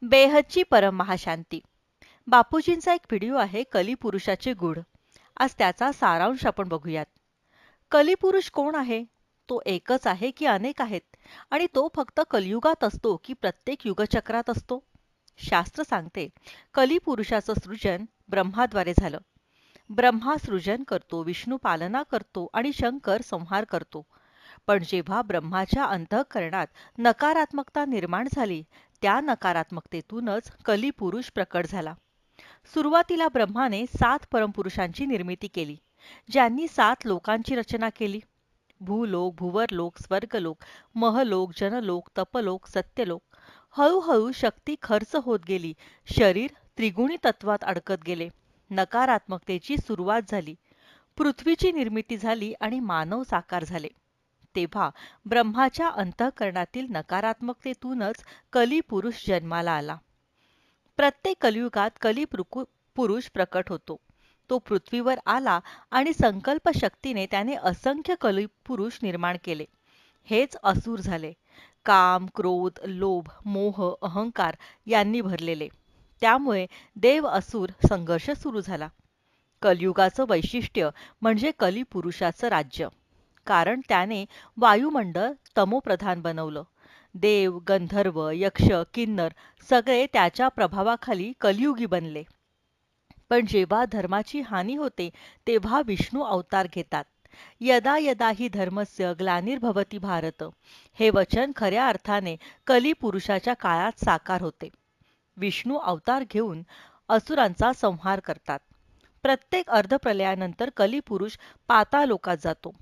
बेहदची परम महाशांती. बापूजींचा एक व्हिडिओ आहे कलिपुरुषाचे गुण. आज त्याचा सारांश आपण बघूयात. कलिपुरुष कोण आहे? तो एकच आहे की अनेक आहेत? आणि तो फक्त कलियुगात असतो की प्रत्येक युगचक्रात असतो? शास्त्र सांगते कलिपुरुषाचं सृजन ब्रह्माद्वारे झालं. ब्रह्मा सृजन करतो, विष्णू पालना करतो आणि शंकर संहार करतो. पण जेव्हा ब्रह्माच्या अंतःकरणात नकारात्मकता निर्माण झाली, त्या नकारात्मकतेतूनच कलिपुरुष प्रकट झाला. सुरुवातीला ब्रह्माने 7 परमपुरुषांची निर्मिती केली, ज्यांनी 7 लोकांची रचना केली. भूलोक, भुवरलोक, स्वर्गलोक, महलोक, जनलोक, तपलोक, सत्यलोक. हळूहळू शक्ती खर्च होत गेली. शरीर त्रिगुणी तत्वात अडकत गेले. नकारात्मकतेची सुरुवात झाली. पृथ्वीची निर्मिती झाली आणि मानव साकार झाले. तेव्हा ब्रह्माच्या अंतःकरणातील नकारात्मकतेतूनच कलिपुरुष जन्माला आला. प्रत्येक कलियुगात पुरुष प्रकट होतो. तो पृथ्वीवर आला आणि संकल्प शक्तीने त्याने असंख्य कलिपुरुष निर्माण केले. हेच असुर झाले. काम, क्रोध, लोभ, मोह, अहंकार यांनी भरलेले. त्यामुळे देव असुर संघर्ष सुरू झाला. कलियुगाचं वैशिष्ट्य म्हणजे कलिपुरुषाचं राज्य. कारण त्याने वायुमंडळ तमोप्रधान बनवलं. देव, गंधर्व, यक्ष, किन्नर सगळे त्याच्या प्रभावाखाली कलियुगी बनले. पण जेव्हा धर्माची हानी होते तेव्हा विष्णू अवतार घेतात. यदा यदा हि धर्मस्य ग्लानिर्भवती भारत, हे वचन खऱ्या अर्थाने कलिपुरुषाच्या काळात साकार होते. विष्णू अवतार घेऊन असुरांचा संहार करतात. प्रत्येक अर्धप्रलयानंतर कलिपुरुष पाताळलोकात जातो.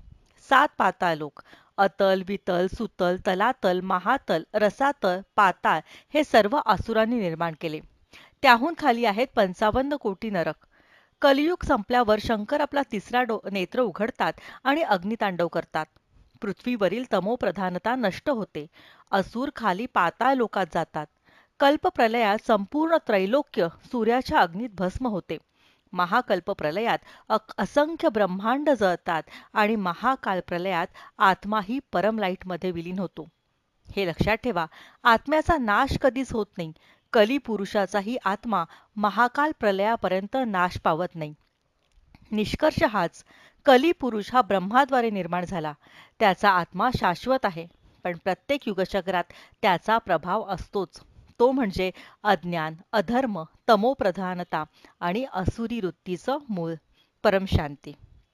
7 पाताळलोक अतल, वितल, सुतल, तलातल, महातल, रसातल, पाताळ हे सर्व असुरांनी निर्माण केले. त्याहून खाली आहेत 55 कोटी नरक. कलियुग संपल्यावर शंकर आपला तिसरा नेत्र उघडतात आणि अग्नितांडव करतात. पृथ्वीवरील तमोप्रधानता नष्ट होते. असुर खाली पाताळ लोकात जातात. कल्पप्रलयात संपूर्ण त्रैलोक्य सूर्याच्या अग्नीत भस्म होते. महाकल्प प्रलयात असंख्य ब्रह्मांड जळतात आणि महाकाल प्रलयात आत्माही परमलाईटमध्ये विलीन होतो. हे लक्षात ठेवा, आत्म्याचा नाश कधीच होत नाही. कलिपुरुषाचाही आत्मा महाकाल प्रलयापर्यंत नाश पावत नाही. निष्कर्ष हाच, कलिपुरुष हा ब्रह्माद्वारे निर्माण झाला. त्याचा आत्मा शाश्वत आहे, पण प्रत्येक युगचक्रात त्याचा प्रभाव असतोच. तो म्हणजे अज्ञान, अधर्म, तमोप्रधानता आणि असुरी वृत्तीचं मूळ. परमशांती.